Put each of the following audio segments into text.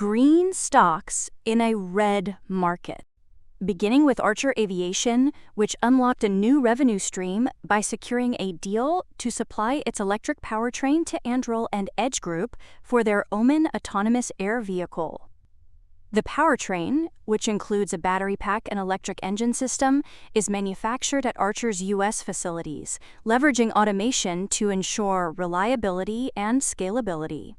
green stocks in a red market. Beginning with Archer Aviation, which unlocked a new revenue stream by securing a deal to supply its electric powertrain to Anduril and Edge Group for their Omen autonomous air vehicle. The powertrain, which includes a battery pack and electric engine system, is manufactured at Archer's U.S. facilities, leveraging automation to ensure reliability and scalability.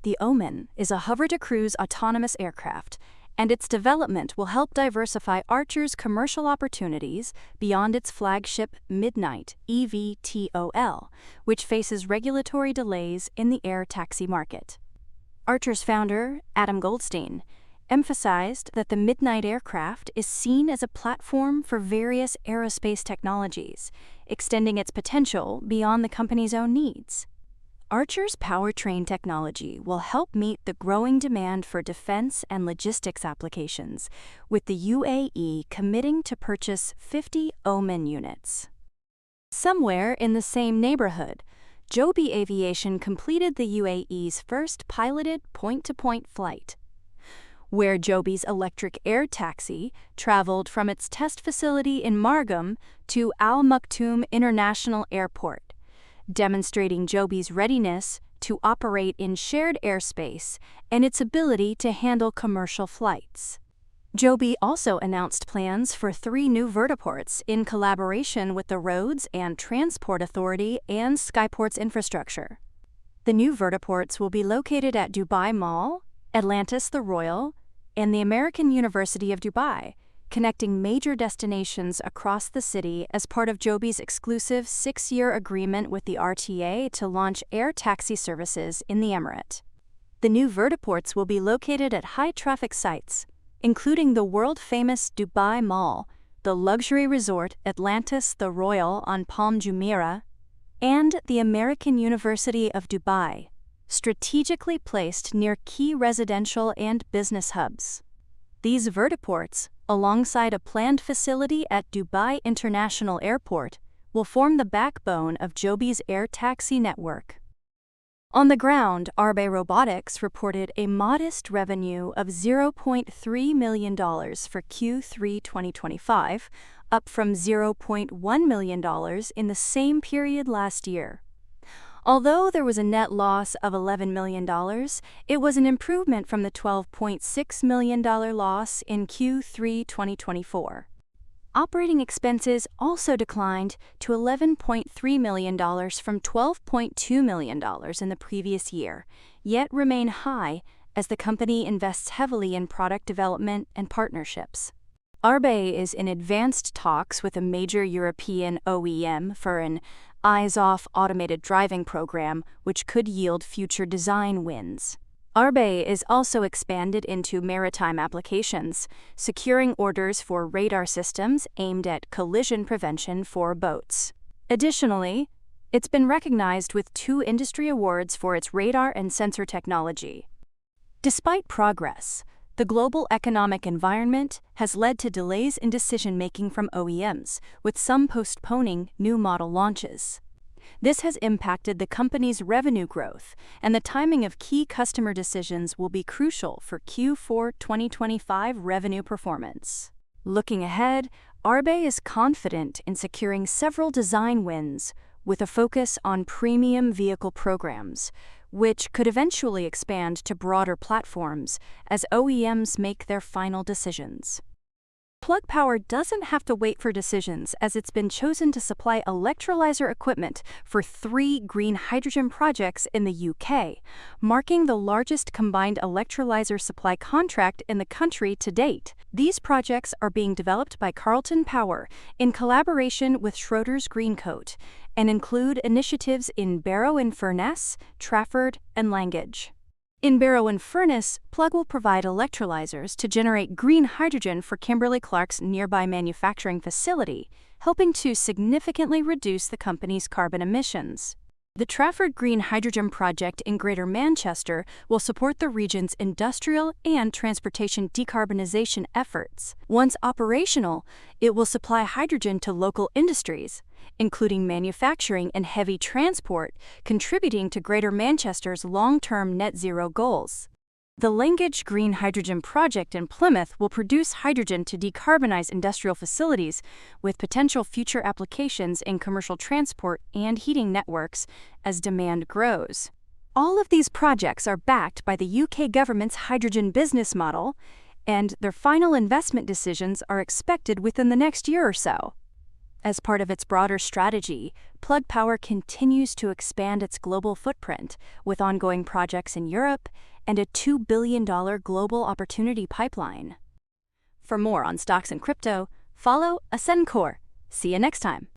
The Omen is a hover-to-cruise autonomous aircraft, and its development will help diversify Archer's commercial opportunities beyond its flagship Midnight eVTOL, which faces regulatory delays in the air taxi market. Archer's founder, Adam Goldstein, emphasized that the Midnight aircraft is seen as a platform for various aerospace technologies, extending its potential beyond the company's own needs. Archer's powertrain technology will help meet the growing demand for defense and logistics applications, with the UAE committing to purchase 50 Omen units. Somewhere in the same neighborhood, Joby Aviation completed the UAE's first piloted point-to-point flight, where Joby's electric air taxi traveled from its test facility in Margam to Al Maktoum International Airport, demonstrating Joby's readiness to operate in shared airspace and its ability to handle commercial flights. Joby also announced plans for 3 new vertiports in collaboration with the Roads and Transport Authority and Skyports Infrastructure. The new vertiports will be located at Dubai Mall, Atlantis the Royal, and the American University of Dubai, connecting major destinations across the city as part of Joby's exclusive 6-year agreement with the RTA to launch air taxi services in the Emirate. The new vertiports will be located at high-traffic sites, including the world-famous Dubai Mall, the luxury resort Atlantis the Royal on Palm Jumeirah, and the American University of Dubai, strategically placed near key residential and business hubs. These vertiports, alongside a planned facility at Dubai International Airport, will form the backbone of Joby's air taxi network. On the ground, Arbe Robotics reported a modest revenue of $0.3 million for Q3 2025, up from $0.1 million in the same period last year. Although there was a net loss of $11 million, it was an improvement from the $12.6 million loss in Q3 2024. Operating expenses also declined to $11.3 million from $12.2 million in the previous year, yet remain high as the company invests heavily in product development and partnerships. Arbe is in advanced talks with a major European OEM for an eyes-off automated driving program, which could yield future design wins. Arbe is also expanded into maritime applications, securing orders for radar systems aimed at collision prevention for boats. Additionally, it's been recognized with 2 industry awards for its radar and sensor technology. Despite progress, the global economic environment has led to delays in decision-making from OEMs, with some postponing new model launches. This has impacted the company's revenue growth, and the timing of key customer decisions will be crucial for Q4 2025 revenue performance. Looking ahead, Arbe is confident in securing several design wins with a focus on premium vehicle programs, which could eventually expand to broader platforms as OEMs make their final decisions. Plug Power doesn't have to wait for decisions, as it's been chosen to supply electrolyzer equipment for 3 green hydrogen projects in the UK, marking the largest combined electrolyzer supply contract in the country to date. These projects are being developed by Carlton Power in collaboration with Schroders Greencoat and include initiatives in Barrow-in-Furness, Trafford, and Langage. In Barrow-in-Furness, Plug will provide electrolyzers to generate green hydrogen for Kimberly-Clark's nearby manufacturing facility, helping to significantly reduce the company's carbon emissions. The Trafford Green Hydrogen Project in Greater Manchester will support the region's industrial and transportation decarbonization efforts. Once operational, it will supply hydrogen to local industries, including manufacturing and heavy transport, contributing to Greater Manchester's long-term net zero goals. The Langage Green Hydrogen Project in Plymouth will produce hydrogen to decarbonize industrial facilities, with potential future applications in commercial transport and heating networks as demand grows. All of these projects are backed by the UK government's hydrogen business model, and their final investment decisions are expected within the next year or so. As part of its broader strategy, Plug Power continues to expand its global footprint, with ongoing projects in Europe and a $2 billion global opportunity pipeline. For more on stocks and crypto, follow Ascencore. See you next time.